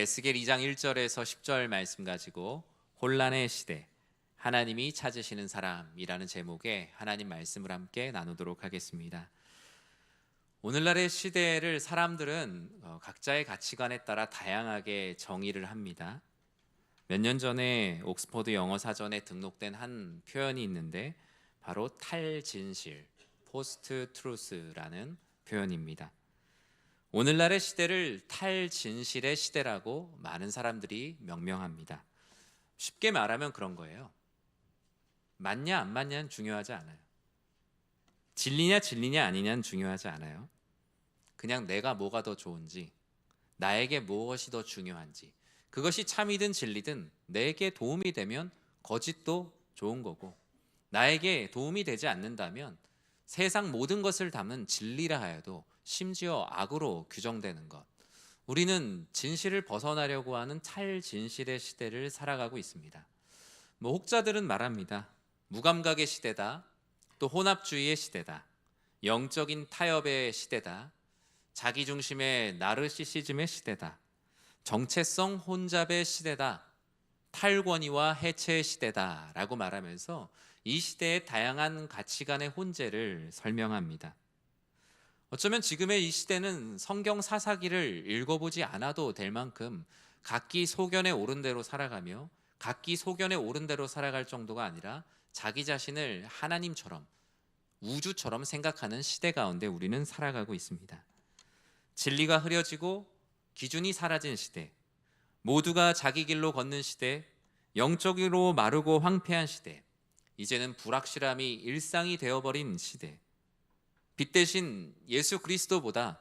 에스겔 2장 1절에서 10절 말씀 가지고 혼란의 시대, 하나님이 찾으시는 사람이라는 제목의 하나님 말씀을 함께 나누도록 하겠습니다. 오늘날의 시대를 사람들은 각자의 가치관에 따라 다양하게 정의를 합니다. 몇 년 전에 옥스퍼드 영어 사전에 등록된 한 표현이 있는데 바로 탈진실, 포스트 트루스라는 표현입니다. 오늘날의 시대를 탈진실의 시대라고 많은 사람들이 명명합니다. 쉽게 말하면 그런 거예요. 맞냐 안 맞냐는 중요하지 않아요. 진리냐 아니냐는 중요하지 않아요. 그냥 내가 뭐가 더 좋은지, 나에게 무엇이 더 중요한지, 그것이 참이든 진리든 내게 도움이 되면 거짓도 좋은 거고, 나에게 도움이 되지 않는다면 세상 모든 것을 담은 진리라 하여도 심지어 악으로 규정되는 것, 우리는 진실을 벗어나려고 하는 탈진실의 시대를 살아가고 있습니다. 혹자들은 말합니다. 무감각의 시대다, 또 혼합주의의 시대다, 영적인 타협의 시대다, 자기중심의 나르시시즘의 시대다, 정체성 혼잡의 시대다, 탈권위와 해체의 시대다 라고 말하면서 이 시대의 다양한 가치관의 혼재를 설명합니다. 어쩌면 지금의 이 시대는 성경 사사기를 읽어보지 않아도 될 만큼 각기 소견에 오른 대로 살아가며 각기 소견에 오른 대로 살아갈 정도가 아니라 자기 자신을 하나님처럼, 우주처럼 생각하는 시대 가운데 우리는 살아가고 있습니다. 진리가 흐려지고 기준이 사라진 시대, 모두가 자기 길로 걷는 시대, 영적으로 마르고 황폐한 시대, 이제는 불확실함이 일상이 되어버린 시대, 빛 대신 예수 그리스도보다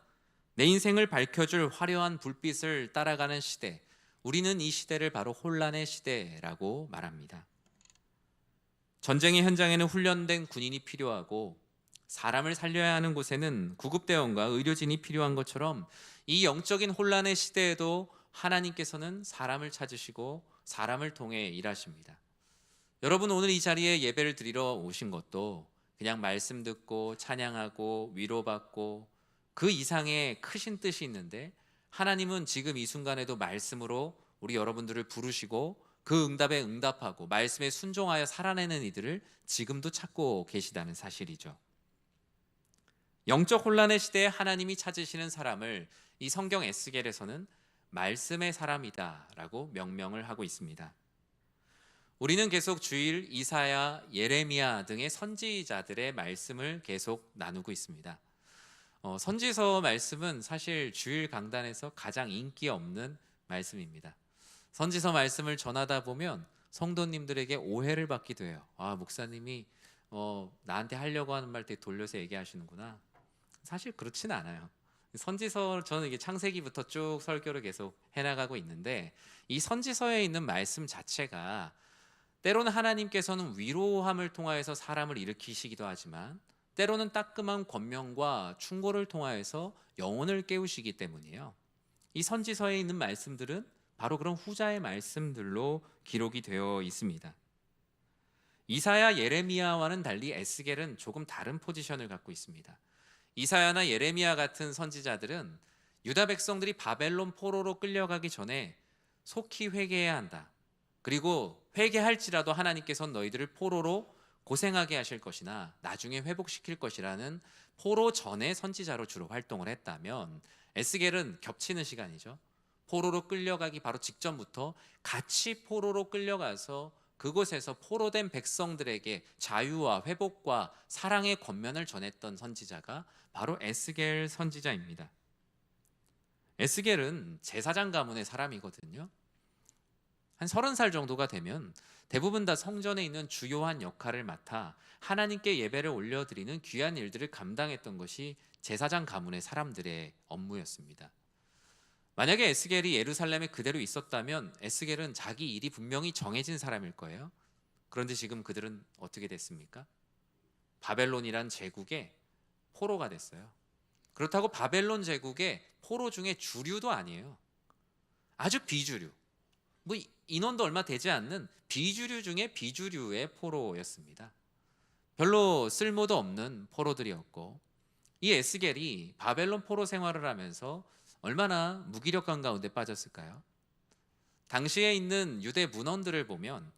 내 인생을 밝혀줄 화려한 불빛을 따라가는 시대, 우리는 이 시대를 바로 혼란의 시대라고 말합니다. 전쟁의 현장에는 훈련된 군인이 필요하고 사람을 살려야 하는 곳에는 구급대원과 의료진이 필요한 것처럼 이 영적인 혼란의 시대에도 하나님께서는 사람을 찾으시고 사람을 통해 일하십니다. 여러분, 오늘 이 자리에 예배를 드리러 오신 것도 그냥 말씀 듣고 찬양하고 위로받고 그 이상의 크신 뜻이 있는데, 하나님은 지금 이 순간에도 말씀으로 우리 여러분들을 부르시고 그 응답에 응답하고 말씀에 순종하여 살아내는 이들을 지금도 찾고 계시다는 사실이죠. 영적 혼란의 시대에 하나님이 찾으시는 사람을 이 성경 에스겔에서는 말씀의 사람이다 라고 명명을 하고 있습니다. 우리는 계속 주일, 이사야, 예레미야 등의 선지자들의 말씀을 계속 나누고 있습니다. 선지서 말씀은 사실 주일 강단에서 가장 인기 없는 말씀입니다. 선지서 말씀을 전하다 보면 성도님들에게 오해를 받기도 해요. 목사님이 나한테 하려고 하는 말 되게 돌려서 얘기하시는구나. 사실 그렇지는 않아요. 선지서, 저는 이게 창세기부터 쭉 설교를 계속 해나가고 있는데, 이 선지서에 있는 말씀 자체가 때로는 하나님께서는 위로함을 통하여서 사람을 일으키시기도 하지만 때로는 따끔한 권면과 충고를 통하여서 영혼을 깨우시기 때문이에요. 이 선지서에 있는 말씀들은 바로 그런 후자의 말씀들로 기록이 되어 있습니다. 이사야, 예레미야와는 달리 에스겔은 조금 다른 포지션을 갖고 있습니다. 이사야나 예레미야 같은 선지자들은 유다 백성들이 바벨론 포로로 끌려가기 전에 속히 회개해야 한다, 그리고 회개할지라도 하나님께서는 너희들을 포로로 고생하게 하실 것이나 나중에 회복시킬 것이라는 포로 전의 선지자로 주로 활동을 했다면, 에스겔은 겹치는 시간이죠. 포로로 끌려가기 바로 직전부터 같이 포로로 끌려가서 그곳에서 포로된 백성들에게 자유와 회복과 사랑의 권면을 전했던 선지자가 바로 에스겔 선지자입니다. 에스겔은 제사장 가문의 사람이거든요. 한 30살 정도가 되면 대부분 다 성전에 있는 주요한 역할을 맡아 하나님께 예배를 올려드리는 귀한 일들을 감당했던 것이 제사장 가문의 사람들의 업무였습니다. 만약에 에스겔이 예루살렘에 그대로 있었다면 에스겔은 자기 일이 분명히 정해진 사람일 거예요. 그런데 지금 그들은 어떻게 됐습니까? 바벨론이란 제국의 포로가 됐어요. 그렇다고 바벨론 제국의 포로 중에 주류도 아니에요. 아주 비주류, 인원도 얼마 되지 않는 비주류 중에 비주류의 포로였습니다. 별로 쓸모도 없는 포로들이었고, 이 에스겔이 바벨론 포로 생활을 하면서 얼마나 무기력한 가운데 빠졌을까요? 당시에 있는 유대 문헌들을 보면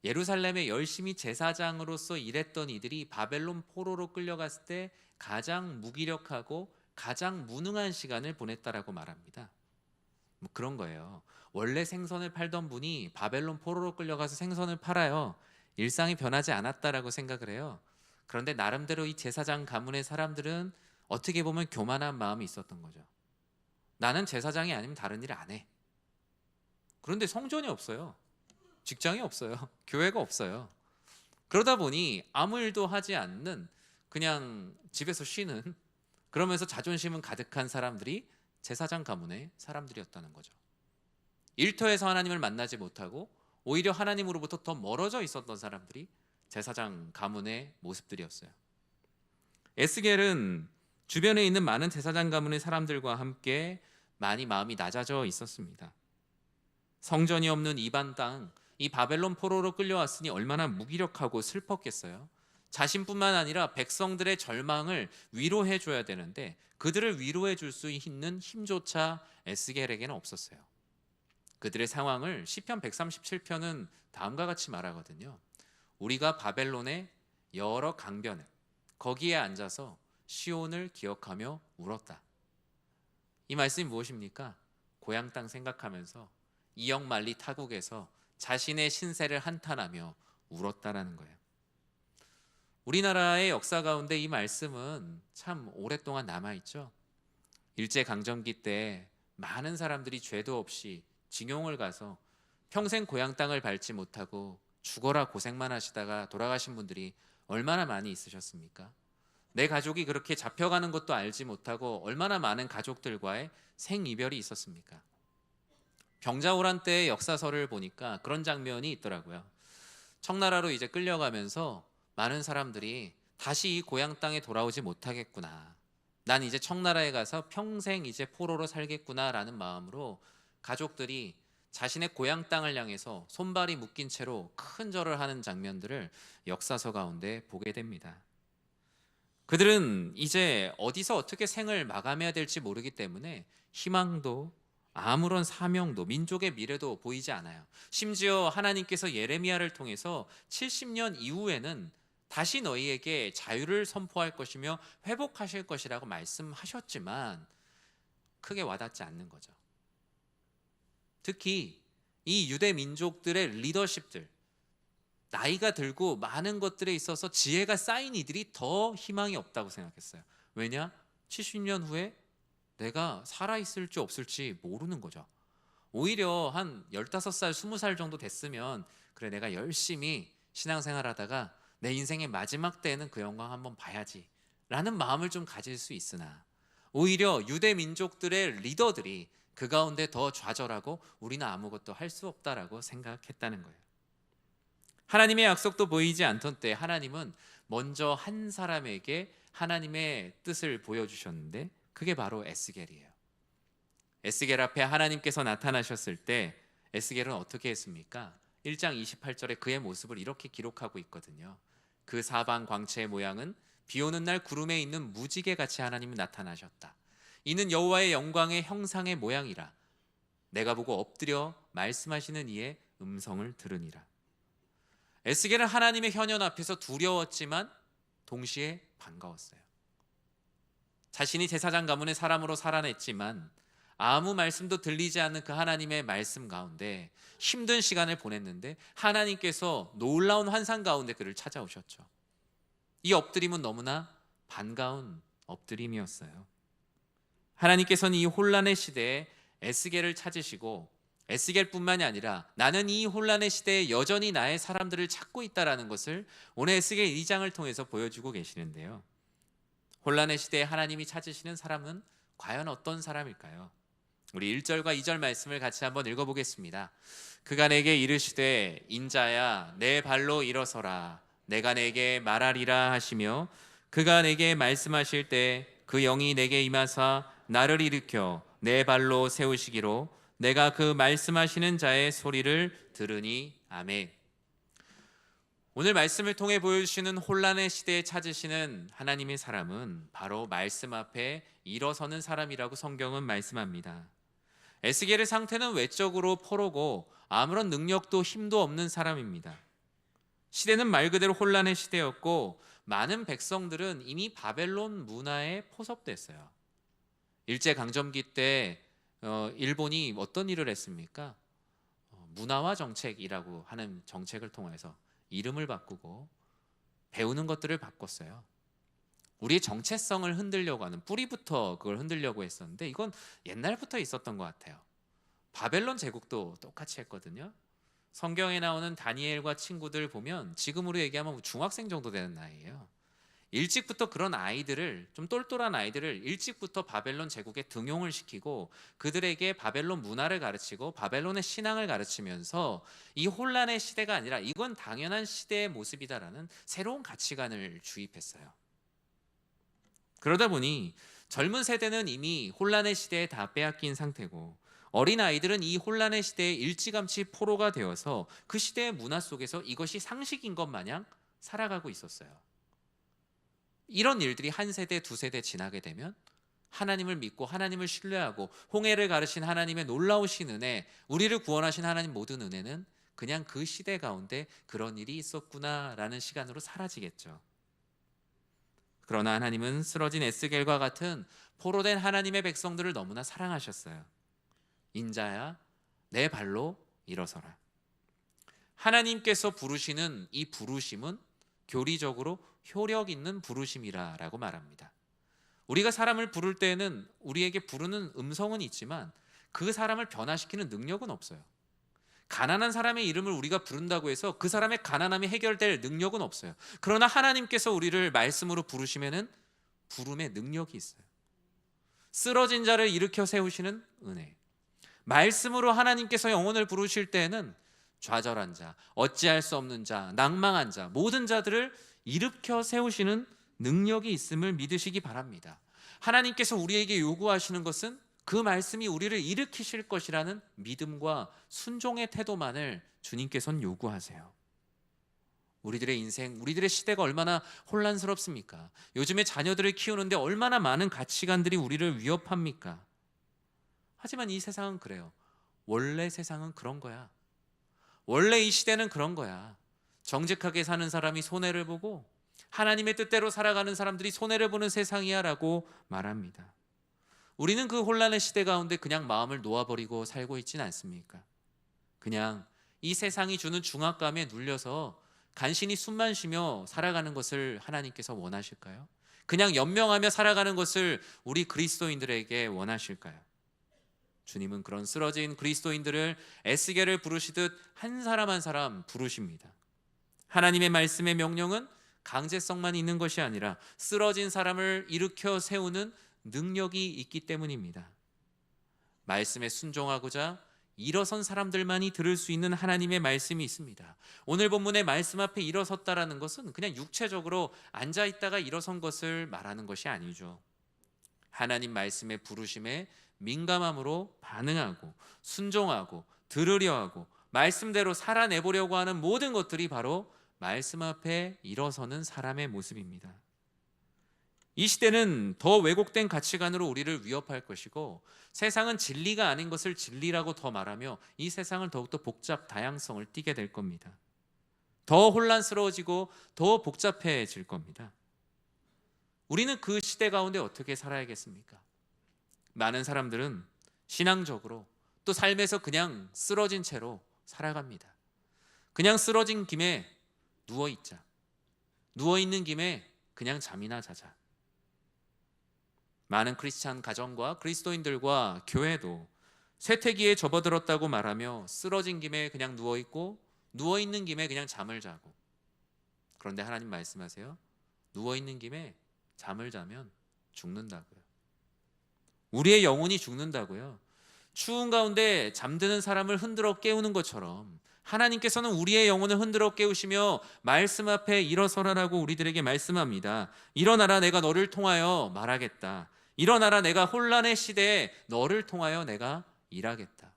예루살렘에 열심히 제사장으로서 일했던 이들이 바벨론 포로로 끌려갔을 때 가장 무기력하고 가장 무능한 시간을 보냈다라고 말합니다. 뭐 그런 거예요. 원래 생선을 팔던 분이 바벨론 포로로 끌려가서 생선을 팔아요. 일상이 변하지 않았다라고 생각을 해요. 그런데 나름대로 이 제사장 가문의 사람들은 어떻게 보면 교만한 마음이 있었던 거죠. 나는 제사장이 아니면 다른 일 안 해. 그런데 성전이 없어요. 직장이 없어요. 교회가 없어요. 그러다 보니 아무 일도 하지 않는, 그냥 집에서 쉬는, 그러면서 자존심은 가득한 사람들이 제사장 가문의 사람들이었다는 거죠. 일터에서 하나님을 만나지 못하고 오히려 하나님으로부터 더 멀어져 있었던 사람들이 제사장 가문의 모습들이었어요. 에스겔은 주변에 있는 많은 제사장 가문의 사람들과 함께 많이 마음이 낮아져 있었습니다. 성전이 없는 이방 땅, 이 바벨론 포로로 끌려왔으니 얼마나 무기력하고 슬펐겠어요. 자신뿐만 아니라 백성들의 절망을 위로해 줘야 되는데 그들을 위로해 줄 수 있는 힘조차 에스겔에게는 없었어요. 그들의 상황을 시편 137편은 다음과 같이 말하거든요. 우리가 바벨론의 여러 강변에 거기에 앉아서 시온을 기억하며 울었다. 이 말씀이 무엇입니까? 고향 땅 생각하면서 이역만리 타국에서 자신의 신세를 한탄하며 울었다라는 거예요. 우리나라의 역사 가운데 이 말씀은 참 오랫동안 남아있죠. 일제강점기 때 많은 사람들이 죄도 없이 징용을 가서 평생 고향 땅을 밟지 못하고 죽어라 고생만 하시다가 돌아가신 분들이 얼마나 많이 있으셨습니까? 내 가족이 그렇게 잡혀가는 것도 알지 못하고 얼마나 많은 가족들과의 생이별이 있었습니까? 병자호란 때의 역사서를 보니까 그런 장면이 있더라고요. 청나라로 이제 끌려가면서 많은 사람들이 다시 이 고향 땅에 돌아오지 못하겠구나. 난 이제 청나라에 가서 평생 이제 포로로 살겠구나라는 마음으로 가족들이 자신의 고향 땅을 향해서 손발이 묶인 채로 큰 절을 하는 장면들을 역사서 가운데 보게 됩니다. 그들은 이제 어디서 어떻게 생을 마감해야 될지 모르기 때문에 희망도 아무런 사명도 민족의 미래도 보이지 않아요. 심지어 하나님께서 예레미야를 통해서 70년 이후에는 다시 너희에게 자유를 선포할 것이며 회복하실 것이라고 말씀하셨지만 크게 와닿지 않는 거죠. 특히 이 유대 민족들의 리더십들, 나이가 들고 많은 것들에 있어서 지혜가 쌓인 이들이 더 희망이 없다고 생각했어요. 왜냐? 70년 후에 내가 살아있을지 없을지 모르는 거죠. 오히려 한 15살, 20살 정도 됐으면 그래 내가 열심히 신앙생활 하다가 내 인생의 마지막 때에는 그 영광 한번 봐야지 라는 마음을 좀 가질 수 있으나 오히려 유대 민족들의 리더들이 그 가운데 더 좌절하고 우리는 아무것도 할 수 없다라고 생각했다는 거예요. 하나님의 약속도 보이지 않던 때 하나님은 먼저 한 사람에게 하나님의 뜻을 보여주셨는데 그게 바로 에스겔이에요. 에스겔 앞에 하나님께서 나타나셨을 때 에스겔은 어떻게 했습니까? 1장 28절에 그의 모습을 이렇게 기록하고 있거든요. 그 사방 광채의 모양은 비 오는 날 구름에 있는 무지개 같이 하나님이 나타나셨다. 이는 여호와의 영광의 형상의 모양이라. 내가 보고 엎드려 말씀하시는 이의 음성을 들으니라. 에스겔은 하나님의 현현 앞에서 두려웠지만 동시에 반가웠어요. 자신이 제사장 가문의 사람으로 살아냈지만 아무 말씀도 들리지 않는 그 하나님의 말씀 가운데 힘든 시간을 보냈는데 하나님께서 놀라운 환상 가운데 그를 찾아오셨죠. 이 엎드림은 너무나 반가운 엎드림이었어요. 하나님께서는 이 혼란의 시대에 에스겔을 찾으시고 에스겔뿐만이 아니라 나는 이 혼란의 시대에 여전히 나의 사람들을 찾고 있다는 것을 오늘 에스겔 2장을 통해서 보여주고 계시는데요. 혼란의 시대에 하나님이 찾으시는 사람은 과연 어떤 사람일까요? 우리 1절과 2절 말씀을 같이 한번 읽어보겠습니다. 그가 내게 이르시되 인자야 내 발로 일어서라 내가 내게 말하리라 하시며 그가 내게 말씀하실 때 그 영이 내게 임하사 나를 일으켜 내 발로 세우시기로 내가 그 말씀하시는 자의 소리를 들으니 아멘. 오늘 말씀을 통해 보여주시는 혼란의 시대에 찾으시는 하나님의 사람은 바로 말씀 앞에 일어서는 사람이라고 성경은 말씀합니다. 에스겔의 상태는 외적으로 포로고 아무런 능력도 힘도 없는 사람입니다. 시대는 말 그대로 혼란의 시대였고 많은 백성들은 이미 바벨론 문화에 포섭됐어요. 일제강점기 때 일본이 어떤 일을 했습니까? 문화화 정책이라고 하는 정책을 통해서 이름을 바꾸고 배우는 것들을 바꿨어요. 우리의 정체성을 흔들려고 하는, 뿌리부터 그걸 흔들려고 했었는데 이건 옛날부터 있었던 것 같아요. 바벨론 제국도 똑같이 했거든요. 성경에 나오는 다니엘과 친구들 보면 지금으로 얘기하면 중학생 정도 되는 나이예요. 일찍부터 그런 아이들을, 좀 똘똘한 아이들을 일찍부터 바벨론 제국에 등용을 시키고 그들에게 바벨론 문화를 가르치고 바벨론의 신앙을 가르치면서 이 혼란의 시대가 아니라 이건 당연한 시대의 모습이다라는 새로운 가치관을 주입했어요. 그러다 보니 젊은 세대는 이미 혼란의 시대에 다 빼앗긴 상태고 어린 아이들은 이 혼란의 시대에 일찌감치 포로가 되어서 그 시대의 문화 속에서 이것이 상식인 것 마냥 살아가고 있었어요. 이런 일들이 한 세대, 두 세대 지나게 되면 하나님을 믿고 하나님을 신뢰하고 홍해를 가르신 하나님의 놀라우신 은혜, 우리를 구원하신 하나님 모든 은혜는 그냥 그 시대 가운데 그런 일이 있었구나라는 시간으로 사라지겠죠. 그러나 하나님은 쓰러진 에스겔과 같은 포로된 하나님의 백성들을 너무나 사랑하셨어요. 인자야, 내 발로 일어서라. 하나님께서 부르시는 이 부르심은 교리적으로 효력 있는 부르심이라고 말합니다. 우리가 사람을 부를 때에는 우리에게 부르는 음성은 있지만 그 사람을 변화시키는 능력은 없어요. 가난한 사람의 이름을 우리가 부른다고 해서 그 사람의 가난함이 해결될 능력은 없어요. 그러나 하나님께서 우리를 말씀으로 부르시면은 부름의 능력이 있어요. 쓰러진 자를 일으켜 세우시는 은혜. 말씀으로 하나님께서 영혼을 부르실 때에는 좌절한 자, 어찌할 수 없는 자, 낭망한 자, 모든 자들을 일으켜 세우시는 능력이 있음을 믿으시기 바랍니다. 하나님께서 우리에게 요구하시는 것은 그 말씀이 우리를 일으키실 것이라는 믿음과 순종의 태도만을 주님께서는 요구하세요. 우리들의 인생, 우리들의 시대가 얼마나 혼란스럽습니까? 요즘에 자녀들을 키우는데 얼마나 많은 가치관들이 우리를 위협합니까? 하지만 이 세상은 그래요. 원래 세상은 그런 거야. 원래 이 시대는 그런 거야. 정직하게 사는 사람이 손해를 보고 하나님의 뜻대로 살아가는 사람들이 손해를 보는 세상이야 라고 말합니다. 우리는 그 혼란의 시대 가운데 그냥 마음을 놓아버리고 살고 있지는 않습니까? 그냥 이 세상이 주는 중압감에 눌려서 간신히 숨만 쉬며 살아가는 것을 하나님께서 원하실까요? 그냥 연명하며 살아가는 것을 우리 그리스도인들에게 원하실까요? 주님은 그런 쓰러진 그리스도인들을 에스겔을 부르시듯 한 사람 한 사람 부르십니다. 하나님의 말씀의 명령은 강제성만 있는 것이 아니라 쓰러진 사람을 일으켜 세우는 능력이 있기 때문입니다. 말씀에 순종하고자 일어선 사람들만이 들을 수 있는 하나님의 말씀이 있습니다. 오늘 본문의 말씀 앞에 일어섰다라는 것은 그냥 육체적으로 앉아있다가 일어선 것을 말하는 것이 아니죠. 하나님 말씀의 부르심에 민감함으로 반응하고 순종하고 들으려 하고 말씀대로 살아내보려고 하는 모든 것들이 바로 말씀 앞에 일어서는 사람의 모습입니다. 이 시대는 더 왜곡된 가치관으로 우리를 위협할 것이고 세상은 진리가 아닌 것을 진리라고 더 말하며 이 세상을 더욱더 복잡, 다양성을 띠게 될 겁니다. 더 혼란스러워지고 더 복잡해질 겁니다. 우리는 그 시대 가운데 어떻게 살아야겠습니까? 많은 사람들은 신앙적으로 또 삶에서 그냥 쓰러진 채로 살아갑니다. 그냥 쓰러진 김에 누워있자. 누워있는 김에 그냥 잠이나 자자. 많은 크리스찬 가정과 그리스도인들과 교회도 쇠퇴기에 접어들었다고 말하며 쓰러진 김에 그냥 누워있고 누워있는 김에 그냥 잠을 자고. 그런데 하나님 말씀하세요. 누워있는 김에 잠을 자면 죽는다고요. 우리의 영혼이 죽는다고요. 추운 가운데 잠드는 사람을 흔들어 깨우는 것처럼 하나님께서는 우리의 영혼을 흔들어 깨우시며 말씀 앞에 일어서라라고 우리들에게 말씀합니다. 일어나라, 내가 너를 통하여 말하겠다. 일어나라, 내가 혼란의 시대에 너를 통하여 내가 일하겠다.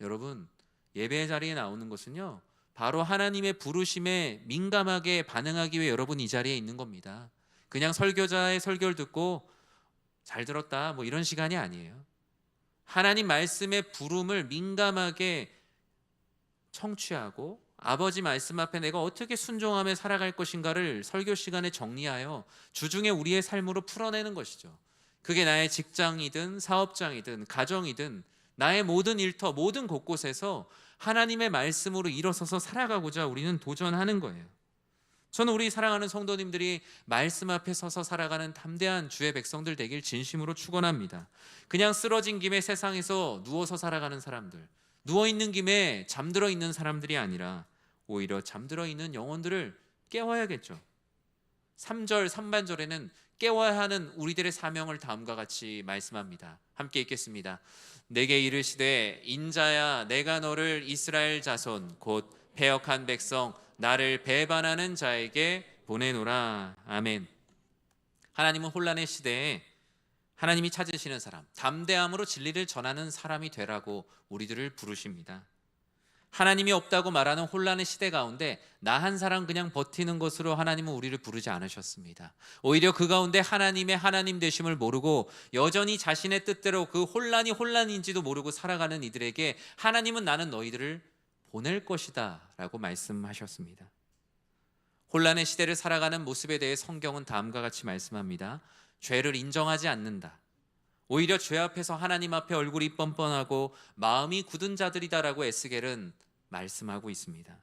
여러분, 예배의 자리에 나오는 것은요, 바로 하나님의 부르심에 민감하게 반응하기 위해 여러분 이 자리에 있는 겁니다. 그냥 설교자의 설교를 듣고 잘 들었다 뭐 이런 시간이 아니에요. 하나님 말씀의 부름을 민감하게 청취하고 아버지 말씀 앞에 내가 어떻게 순종하며 살아갈 것인가를 설교 시간에 정리하여 주중에 우리의 삶으로 풀어내는 것이죠. 그게 나의 직장이든 사업장이든 가정이든 나의 모든 일터 모든 곳곳에서 하나님의 말씀으로 일어서서 살아가고자 우리는 도전하는 거예요. 저는 우리 사랑하는 성도님들이 말씀 앞에 서서 살아가는 담대한 주의 백성들 되길 진심으로 축원합니다. 그냥 쓰러진 김에 세상에서 누워서 살아가는 사람들, 누워있는 김에 잠들어 있는 사람들이 아니라 오히려 잠들어 있는 영혼들을 깨워야겠죠. 3절 3반절에는 깨워야 하는 우리들의 사명을 다음과 같이 말씀합니다. 함께 읽겠습니다. 내게 이르시되 인자야 내가 너를 이스라엘 자손 곧 패역한 백성 나를 배반하는 자에게 보내노라. 아멘. 하나님은 혼란의 시대에 하나님이 찾으시는 사람, 담대함으로 진리를 전하는 사람이 되라고 우리들을 부르십니다. 하나님이 없다고 말하는 혼란의 시대 가운데 나 한 사람 그냥 버티는 것으로 하나님은 우리를 부르지 않으셨습니다. 오히려 그 가운데 하나님의 하나님 되심을 모르고 여전히 자신의 뜻대로 그 혼란이 혼란인지도 모르고 살아가는 이들에게 하나님은 나는 너희들을 보낼 것이다 라고 말씀하셨습니다. 혼란의 시대를 살아가는 모습에 대해 성경은 다음과 같이 말씀합니다. 죄를 인정하지 않는다. 오히려 죄 앞에서 하나님 앞에 얼굴이 뻔뻔하고 마음이 굳은 자들이다라고 에스겔은 말씀하고 있습니다.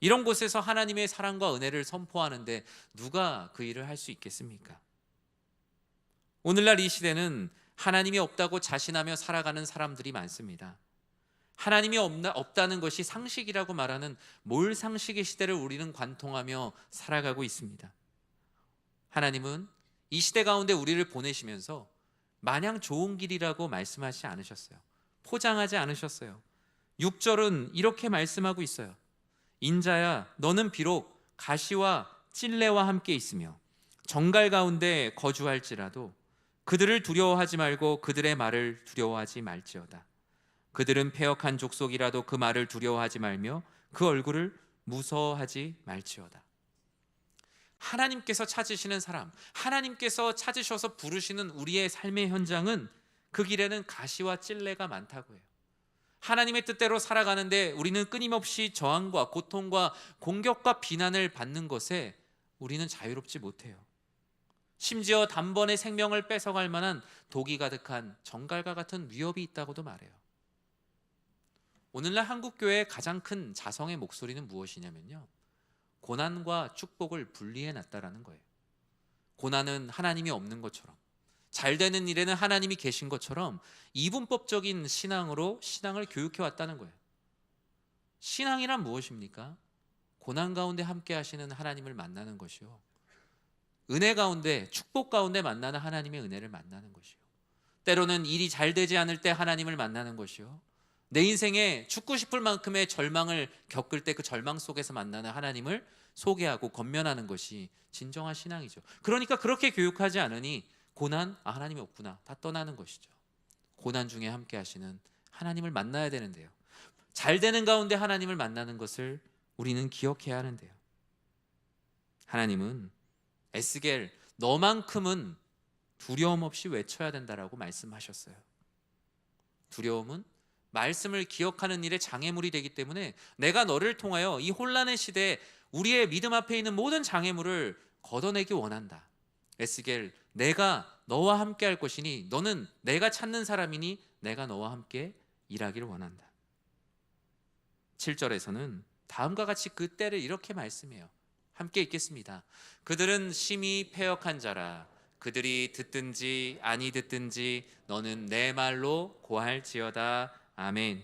이런 곳에서 하나님의 사랑과 은혜를 선포하는데 누가 그 일을 할 수 있겠습니까? 오늘날 이 시대는 하나님이 없다고 자신하며 살아가는 사람들이 많습니다. 하나님이 없다는 것이 상식이라고 말하는 몰상식의 시대를 우리는 관통하며 살아가고 있습니다. 하나님은 이 시대 가운데 우리를 보내시면서 마냥 좋은 길이라고 말씀하지 않으셨어요. 포장하지 않으셨어요. 6절은 이렇게 말씀하고 있어요. 인자야 너는 비록 가시와 찔레와 함께 있으며 정갈 가운데 거주할지라도 그들을 두려워하지 말고 그들의 말을 두려워하지 말지어다. 그들은 패역한 족속이라도 그 말을 두려워하지 말며 그 얼굴을 무서워하지 말지어다. 하나님께서 찾으시는 사람, 하나님께서 찾으셔서 부르시는 우리의 삶의 현장은 그 길에는 가시와 찔레가 많다고 해요. 하나님의 뜻대로 살아가는데 우리는 끊임없이 저항과 고통과 공격과 비난을 받는 것에 우리는 자유롭지 못해요. 심지어 단번에 생명을 뺏어갈 만한 독이 가득한 정갈과 같은 위협이 있다고도 말해요. 오늘날 한국교회의 가장 큰 자성의 목소리는 무엇이냐면요, 고난과 축복을 분리해 놨다라는 거예요. 고난은 하나님이 없는 것처럼, 잘 되는 일에는 하나님이 계신 것처럼 이분법적인 신앙으로 신앙을 교육해 왔다는 거예요. 신앙이란 무엇입니까? 고난 가운데 함께 하시는 하나님을 만나는 것이요, 은혜 가운데 축복 가운데 만나는 하나님의 은혜를 만나는 것이요, 때로는 일이 잘 되지 않을 때 하나님을 만나는 것이요, 내 인생에 죽고 싶을 만큼의 절망을 겪을 때 그 절망 속에서 만나는 하나님을 소개하고 건면하는 것이 진정한 신앙이죠. 그러니까 그렇게 교육하지 않으니 고난, 하나님이 없구나, 다 떠나는 것이죠. 고난 중에 함께 하시는 하나님을 만나야 되는데요, 잘 되는 가운데 하나님을 만나는 것을 우리는 기억해야 하는데요, 하나님은 에스겔 너만큼은 두려움 없이 외쳐야 된다라고 말씀하셨어요. 두려움은 말씀을 기억하는 일에 장애물이 되기 때문에 내가 너를 통하여 이 혼란의 시대에 우리의 믿음 앞에 있는 모든 장애물을 걷어내기 원한다. 에스겔, 내가 너와 함께 할 것이니 너는 내가 찾는 사람이니 내가 너와 함께 일하기를 원한다. 7절에서는 다음과 같이 그 때를 이렇게 말씀해요. 함께 읽겠습니다. 그들은 심히 패역한 자라. 그들이 듣든지 아니 듣든지 너는 내 말로 고할지어다. 아멘.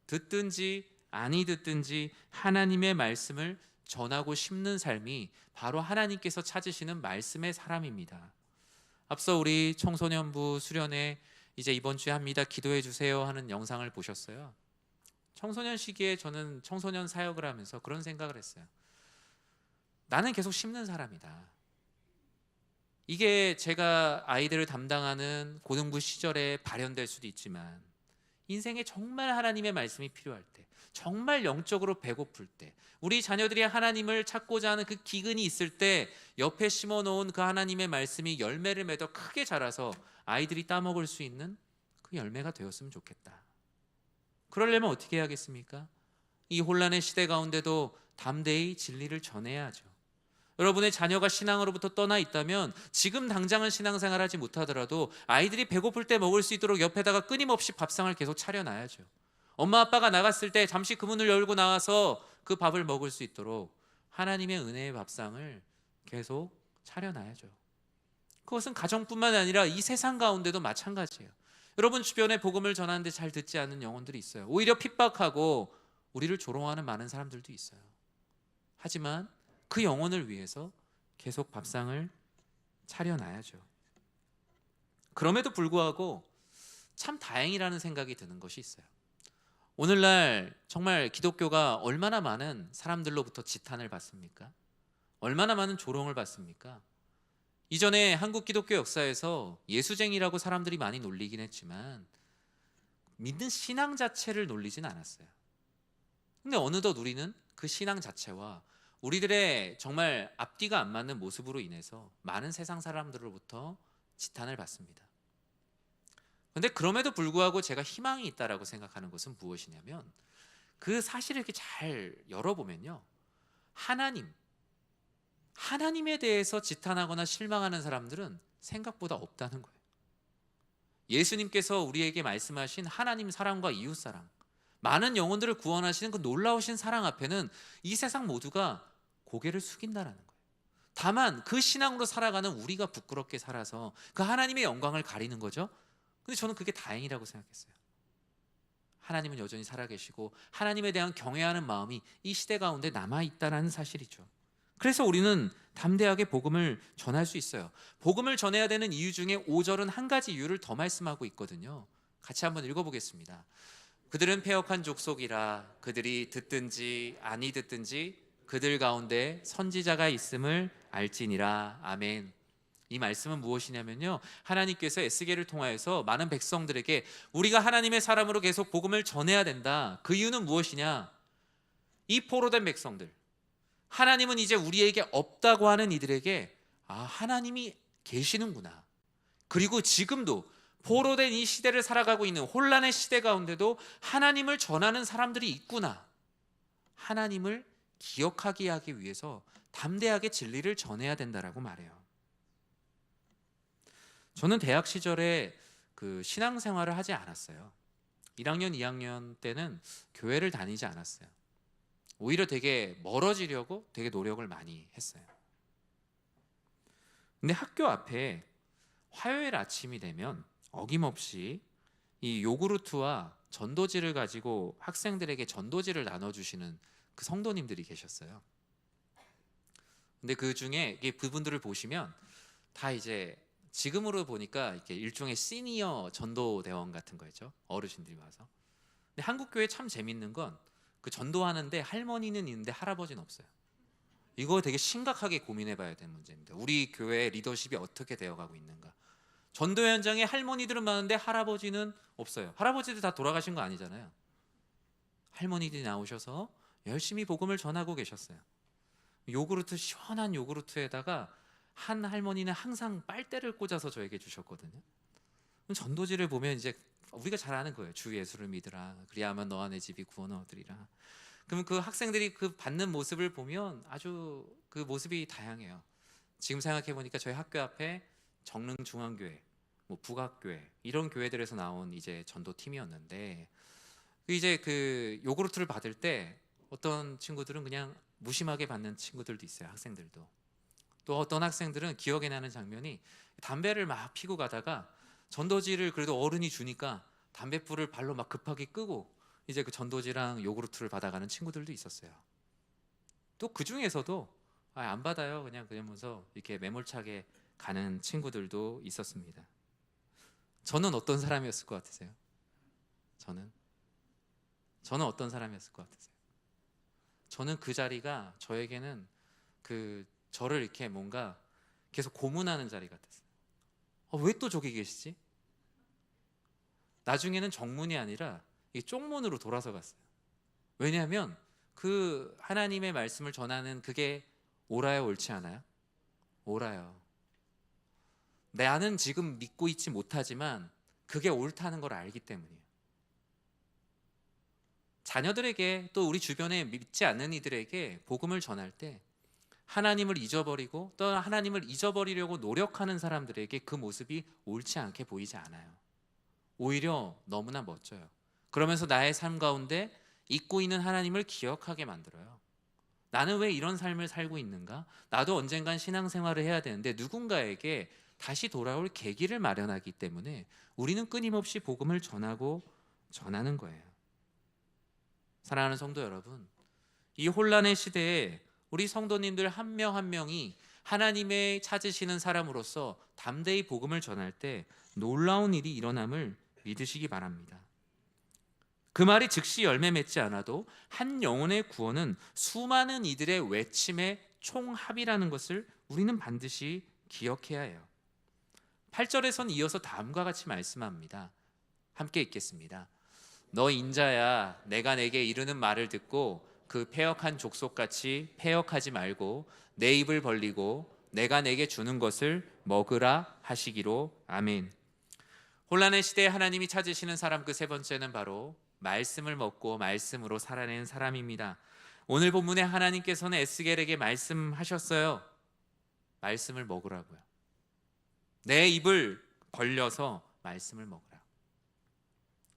듣든지 아니 듣든지 하나님의 말씀을 전하고 심는 삶이 바로 하나님께서 찾으시는 말씀의 사람입니다. 앞서 우리 청소년부 수련회 이제 이번 주에 합니다, 기도해 주세요 하는 영상을 보셨어요. 청소년 시기에 저는 청소년 사역을 하면서 그런 생각을 했어요. 나는 계속 심는 사람이다. 이게 제가 아이들을 담당하는 고등부 시절에 발현될 수도 있지만 인생에 정말 하나님의 말씀이 필요할 때, 정말 영적으로 배고플 때, 우리 자녀들이 하나님을 찾고자 하는 그 기근이 있을 때 옆에 심어놓은 그 하나님의 말씀이 열매를 맺어 크게 자라서 아이들이 따먹을 수 있는 그 열매가 되었으면 좋겠다. 그러려면 어떻게 해야겠습니까? 이 혼란의 시대 가운데도 담대히 진리를 전해야 하죠. 여러분의 자녀가 신앙으로부터 떠나 있다면 지금 당장은 신앙생활하지 못하더라도 아이들이 배고플 때 먹을 수 있도록 옆에다가 끊임없이 밥상을 계속 차려놔야죠. 엄마 아빠가 나갔을 때 잠시 그 문을 열고 나와서 그 밥을 먹을 수 있도록 하나님의 은혜의 밥상을 계속 차려놔야죠. 그것은 가정뿐만 아니라 이 세상 가운데도 마찬가지예요. 여러분 주변에 복음을 전하는데 잘 듣지 않는 영혼들이 있어요. 오히려 핍박하고 우리를 조롱하는 많은 사람들도 있어요. 하지만 그 영혼을 위해서 계속 밥상을 차려놔야죠. 그럼에도 불구하고 참 다행이라는 생각이 드는 것이 있어요. 오늘날 정말 기독교가 얼마나 많은 사람들로부터 지탄을 받습니까? 얼마나 많은 조롱을 받습니까? 이전에 한국 기독교 역사에서 예수쟁이라고 사람들이 많이 놀리긴 했지만 믿는 신앙 자체를 놀리진 않았어요. 근데 어느덧 우리는 그 신앙 자체와 우리들의 정말 앞뒤가 안 맞는 모습으로 인해서 많은 세상 사람들로부터 지탄을 받습니다. 근데 그럼에도 불구하고 제가 희망이 있다라고 생각하는 것은 무엇이냐면 그 사실을 이렇게 잘 열어보면요, 하나님에 대해서 지탄하거나 실망하는 사람들은 생각보다 없다는 거예요. 예수님께서 우리에게 말씀하신 하나님 사랑과 이웃 사랑, 많은 영혼들을 구원하시는 그 놀라우신 사랑 앞에는 이 세상 모두가 고개를 숙인다라는 거예요. 다만 그 신앙으로 살아가는 우리가 부끄럽게 살아서 그 하나님의 영광을 가리는 거죠. 근데 저는 그게 다행이라고 생각했어요. 하나님은 여전히 살아계시고 하나님에 대한 경외하는 마음이 이 시대 가운데 남아있다는 사실이죠. 그래서 우리는 담대하게 복음을 전할 수 있어요. 복음을 전해야 되는 이유 중에 5절은 한 가지 이유를 더 말씀하고 있거든요. 같이 한번 읽어보겠습니다. 그들은 패역한 족속이라 그들이 듣든지 아니 듣든지 그들 가운데 선지자가 있음을 알지니라. 아멘. 이 말씀은 무엇이냐면요, 하나님께서 에스겔을 통하여서 많은 백성들에게 우리가 하나님의 사람으로 계속 복음을 전해야 된다. 그 이유는 무엇이냐? 이 포로된 백성들, 하나님은 이제 우리에게 없다고 하는 이들에게 하나님이 계시는구나. 그리고 지금도 포로된 이 시대를 살아가고 있는 혼란의 시대 가운데도 하나님을 전하는 사람들이 있구나. 하나님을 기억하게 하기 위해서 담대하게 진리를 전해야 된다라고 말해요. 저는 대학 시절에 그 신앙생활을 하지 않았어요. 1학년, 2학년 때는 교회를 다니지 않았어요. 오히려 되게 멀어지려고 되게 노력을 많이 했어요. 근데 학교 앞에 화요일 아침이 되면 어김없이 이 요구르트와 전도지를 가지고 학생들에게 전도지를 나눠주시는 그 성도님들이 계셨어요. 근데 그 중에 그분들을 보시면 다 이제 지금으로 보니까 이렇게 일종의 시니어 전도대원 같은 거였죠. 어르신들이 와서. 근데 한국 교회 참 재밌는 건 그 전도하는데 할머니는 있는데 할아버지는 없어요. 이거 되게 심각하게 고민해봐야 되는 문제입니다. 우리 교회 리더십이 어떻게 되어가고 있는가. 전도 현장에 할머니들은 많은데 할아버지는 없어요. 할아버지들 다 돌아가신 거 아니잖아요. 할머니들이 나오셔서 열심히 복음을 전하고 계셨어요. 요구르트, 시원한 요구르트에다가 한 할머니는 항상 빨대를 꽂아서 저에게 주셨거든요. 전도지를 보면 이제 우리가 잘 아는 거예요. 주 예수를 믿으라. 그리하면 너와 내 집이 구원을 얻으리라. 그러면 그 학생들이 그 받는 모습을 보면 아주 그 모습이 다양해요. 지금 생각해 보니까 저희 학교 앞에 정릉중앙교회, 뭐 북악교회 이런 교회들에서 나온 이제 전도팀이었는데, 이제 그 요구르트를 받을 때 어떤 친구들은 그냥 무심하게 받는 친구들도 있어요. 학생들도. 또 어떤 학생들은 기억에 나는 장면이 담배를 막 피고 가다가 전도지를 그래도 어른이 주니까 담뱃불을 발로 막 급하게 끄고 이제 그 전도지랑 요구르트를 받아가는 친구들도 있었어요. 또 그 중에서도 안 받아요 그냥 그러면서 이렇게 매몰차게 가는 친구들도 있었습니다. 저는 어떤 사람이었을 것 같으세요? 저는 어떤 사람이었을 것 같으세요? 저는 그 자리가 저에게는 저를 이렇게 뭔가 계속 고문하는 자리 같았어요. 왜 또 저기 계시지? 나중에는 정문이 아니라 이 쪽문으로 돌아서 갔어요. 왜냐하면 그 하나님의 말씀을 전하는 그게 옳아요, 옳지 않아요? 옳아요. 나는 지금 믿고 있지 못하지만 그게 옳다는 걸 알기 때문이에요. 자녀들에게 또 우리 주변에 믿지 않는 이들에게 복음을 전할 때 하나님을 잊어버리고 또 하나님을 잊어버리려고 노력하는 사람들에게 그 모습이 옳지 않게 보이지 않아요. 오히려 너무나 멋져요. 그러면서 나의 삶 가운데 잊고 있는 하나님을 기억하게 만들어요. 나는 왜 이런 삶을 살고 있는가? 나도 언젠간 신앙생활을 해야 되는데 누군가에게 다시 돌아올 계기를 마련하기 때문에 우리는 끊임없이 복음을 전하는 거예요. 사랑하는 성도 여러분, 이 혼란의 시대에 우리 성도님들 한 명 한 명이 하나님의 찾으시는 사람으로서 담대히 복음을 전할 때 놀라운 일이 일어남을 믿으시기 바랍니다. 그 말이 즉시 열매 맺지 않아도 한 영혼의 구원은 수많은 이들의 외침의 총합이라는 것을 우리는 반드시 기억해야 해요. 8절에선 이어서 다음과 같이 말씀합니다. 함께 읽겠습니다. 너 인자야, 내가 내게 이르는 말을 듣고 그 패역한 족속같이 패역하지 말고 내 입을 벌리고 내가 내게 주는 것을 먹으라 하시기로. 아멘. 혼란의 시대에 하나님이 찾으시는 사람, 그 세 번째는 바로 말씀을 먹고 말씀으로 살아낸 사람입니다. 오늘 본문에 하나님께서는 에스겔에게 말씀하셨어요. 말씀을 먹으라고요. 내 입을 벌려서 말씀을 먹으라.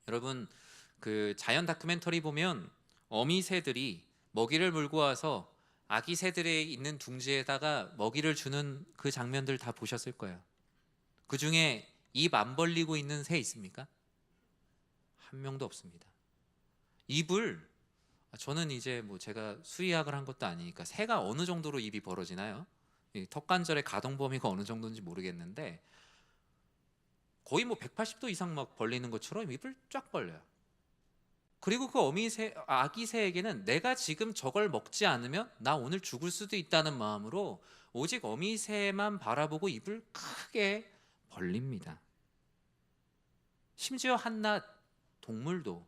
여러분, 그 자연 다큐멘터리 보면 어미 새들이 먹이를 물고 와서 아기 새들이 있는 둥지에다가 먹이를 주는 그 장면들 다 보셨을 거예요. 그 중에 입 안 벌리고 있는 새 있습니까? 한 명도 없습니다. 입을, 저는 이제 뭐 제가 수의학을 한 것도 아니니까 새가 어느 정도로 입이 벌어지나요? 이 턱관절의 가동 범위가 어느 정도인지 모르겠는데 거의 뭐 180도 이상 막 벌리는 것처럼 입을 쫙 벌려요. 그리고 그 아기 새에게는 내가 지금 저걸 먹지 않으면 나 오늘 죽을 수도 있다는 마음으로 오직 어미 새만 바라보고 입을 크게 벌립니다. 심지어 한낱 동물도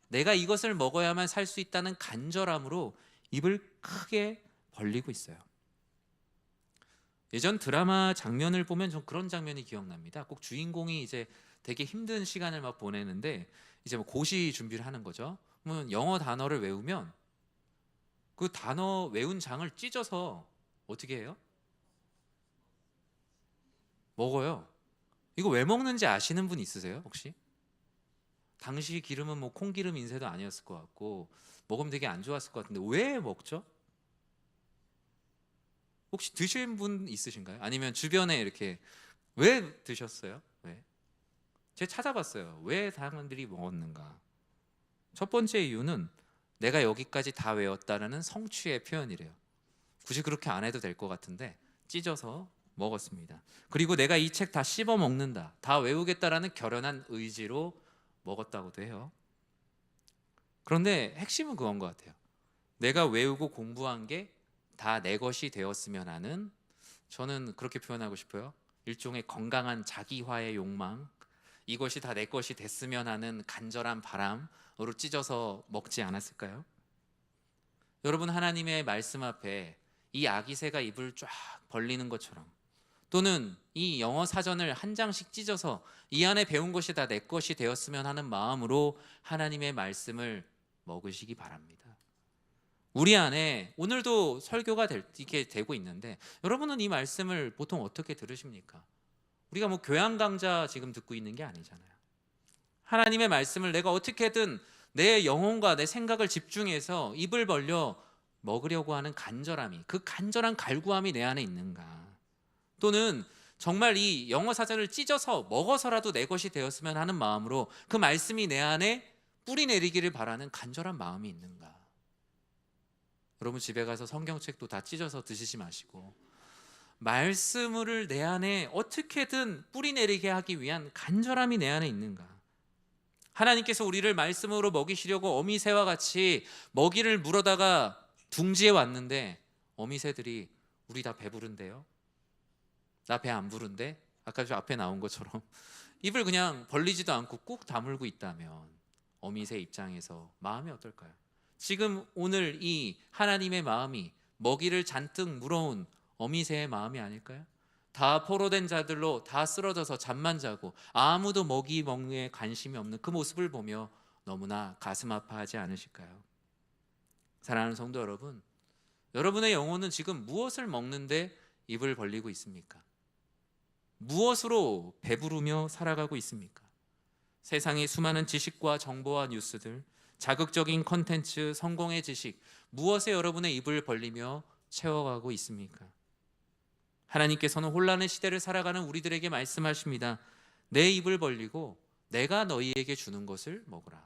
내가 이것을 먹어야만 살 수 있다는 간절함으로 입을 크게 벌리고 있어요. 예전 드라마 장면을 보면 전 그런 장면이 기억납니다. 꼭 주인공이 이제 되게 힘든 시간을 막 보내는데 이제 뭐 고시 준비를 하는 거죠. 그러면 영어 단어를 외우면 그 단어 외운 장을 찢어서 어떻게 해요? 먹어요. 이거 왜 먹는지 아시는 분 있으세요, 혹시? 당시 기름은 뭐 콩기름 인쇄도 아니었을 것 같고 먹으면 되게 안 좋았을 것 같은데 왜 먹죠? 혹시 드신 분 있으신가요? 아니면 주변에 이렇게 왜 드셨어요? 왜? 제가 찾아봤어요. 왜 사람들이 먹었는가? 첫 번째 이유는 내가 여기까지 다 외웠다라는 성취의 표현이래요. 굳이 그렇게 안 해도 될 것 같은데 찢어서 먹었습니다. 그리고 내가 이 책 다 씹어 먹는다, 다 외우겠다라는 결연한 의지로 먹었다고도 해요. 그런데 핵심은 그건 것 같아요. 내가 외우고 공부한 게 다 내 것이 되었으면 하는, 저는 그렇게 표현하고 싶어요. 일종의 건강한 자기화의 욕망, 이것이 다 내 것이 됐으면 하는 간절한 바람으로 찢어서 먹지 않았을까요? 여러분, 하나님의 말씀 앞에 이 아기새가 입을 쫙 벌리는 것처럼, 또는 이 영어 사전을 한 장씩 찢어서 이 안에 배운 것이 다 내 것이 되었으면 하는 마음으로 하나님의 말씀을 먹으시기 바랍니다. 우리 안에 오늘도 설교가 이렇게 되고 있는데 여러분은 이 말씀을 보통 어떻게 들으십니까? 우리가 뭐 교양 강좌 지금 듣고 있는 게 아니잖아요. 하나님의 말씀을 내가 어떻게든 내 영혼과 내 생각을 집중해서 입을 벌려 먹으려고 하는 간절함이, 그 간절한 갈구함이 내 안에 있는가? 또는 정말 이 영어 사전을 찢어서 먹어서라도 내 것이 되었으면 하는 마음으로 그 말씀이 내 안에 뿌리 내리기를 바라는 간절한 마음이 있는가? 여러분, 집에 가서 성경책도 다 찢어서 드시지 마시고 말씀을 내 안에 어떻게든 뿌리 내리게 하기 위한 간절함이 내 안에 있는가? 하나님께서 우리를 말씀으로 먹이시려고 어미새와 같이 먹이를 물어다가 둥지에 왔는데 어미새들이 우리 다 배부른데요? 나 배 안 부른데? 아까 저 앞에 나온 것처럼 입을 그냥 벌리지도 않고 꾹 다물고 있다면 어미새 입장에서 마음이 어떨까요? 지금 오늘 이 하나님의 마음이 먹이를 잔뜩 물어온 어미새의 마음이 아닐까요? 다 포로된 자들로 다 쓰러져서 잠만 자고 아무도 먹이에 관심이 없는 그 모습을 보며 너무나 가슴 아파하지 않으실까요? 사랑하는 성도 여러분, 여러분의 영혼은 지금 무엇을 먹는데 입을 벌리고 있습니까? 무엇으로 배부르며 살아가고 있습니까? 세상의 수많은 지식과 정보와 뉴스들, 자극적인 컨텐츠, 성공의 지식, 무엇에 여러분의 입을 벌리며 채워가고 있습니까? 하나님께서는 혼란의 시대를 살아가는 우리들에게 말씀하십니다. 내 입을 벌리고 내가 너희에게 주는 것을 먹으라.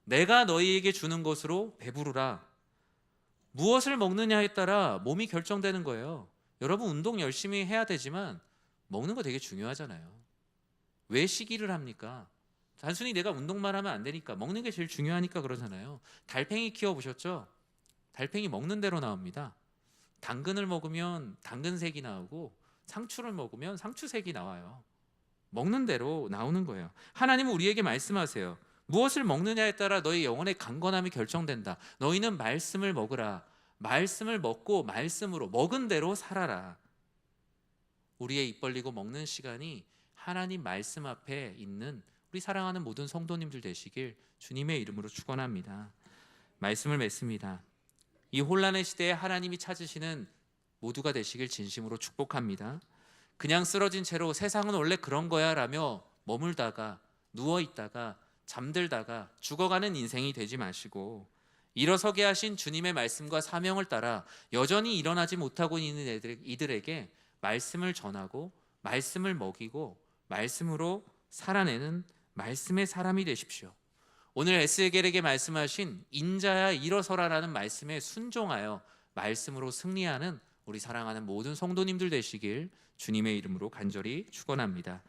내가 너희에게 주는 것으로 배부르라. 무엇을 먹느냐에 따라 몸이 결정되는 거예요. 여러분 운동 열심히 해야 되지만 먹는 거 되게 중요하잖아요. 왜 시기를 합니까? 단순히 내가 운동만 하면 안 되니까, 먹는 게 제일 중요하니까 그러잖아요. 달팽이 키워보셨죠? 달팽이 먹는 대로 나옵니다. 당근을 먹으면 당근색이 나오고 상추를 먹으면 상추색이 나와요. 먹는 대로 나오는 거예요. 하나님은 우리에게 말씀하세요. 무엇을 먹느냐에 따라 너희 영혼의 강건함이 결정된다. 너희는 말씀을 먹으라. 말씀을 먹고 말씀으로 먹은 대로 살아라. 우리의 입 벌리고 먹는 시간이 하나님 말씀 앞에 있는 우리 사랑하는 모든 성도님들 되시길 주님의 이름으로 축원합니다. 말씀을 맺습니다. 이 혼란의 시대에 하나님이 찾으시는 모두가 되시길 진심으로 축복합니다. 그냥 쓰러진 채로 세상은 원래 그런 거야 라며 머물다가 누워있다가 잠들다가 죽어가는 인생이 되지 마시고, 일어서게 하신 주님의 말씀과 사명을 따라 여전히 일어나지 못하고 있는 이들에게 말씀을 전하고 말씀을 먹이고 말씀으로 살아내는 말씀의 사람이 되십시오. 오늘 에스겔에게 말씀하신 인자야 일어서라라는 말씀에 순종하여 말씀으로 승리하는 우리 사랑하는 모든 성도님들 되시길 주님의 이름으로 간절히 축원합니다.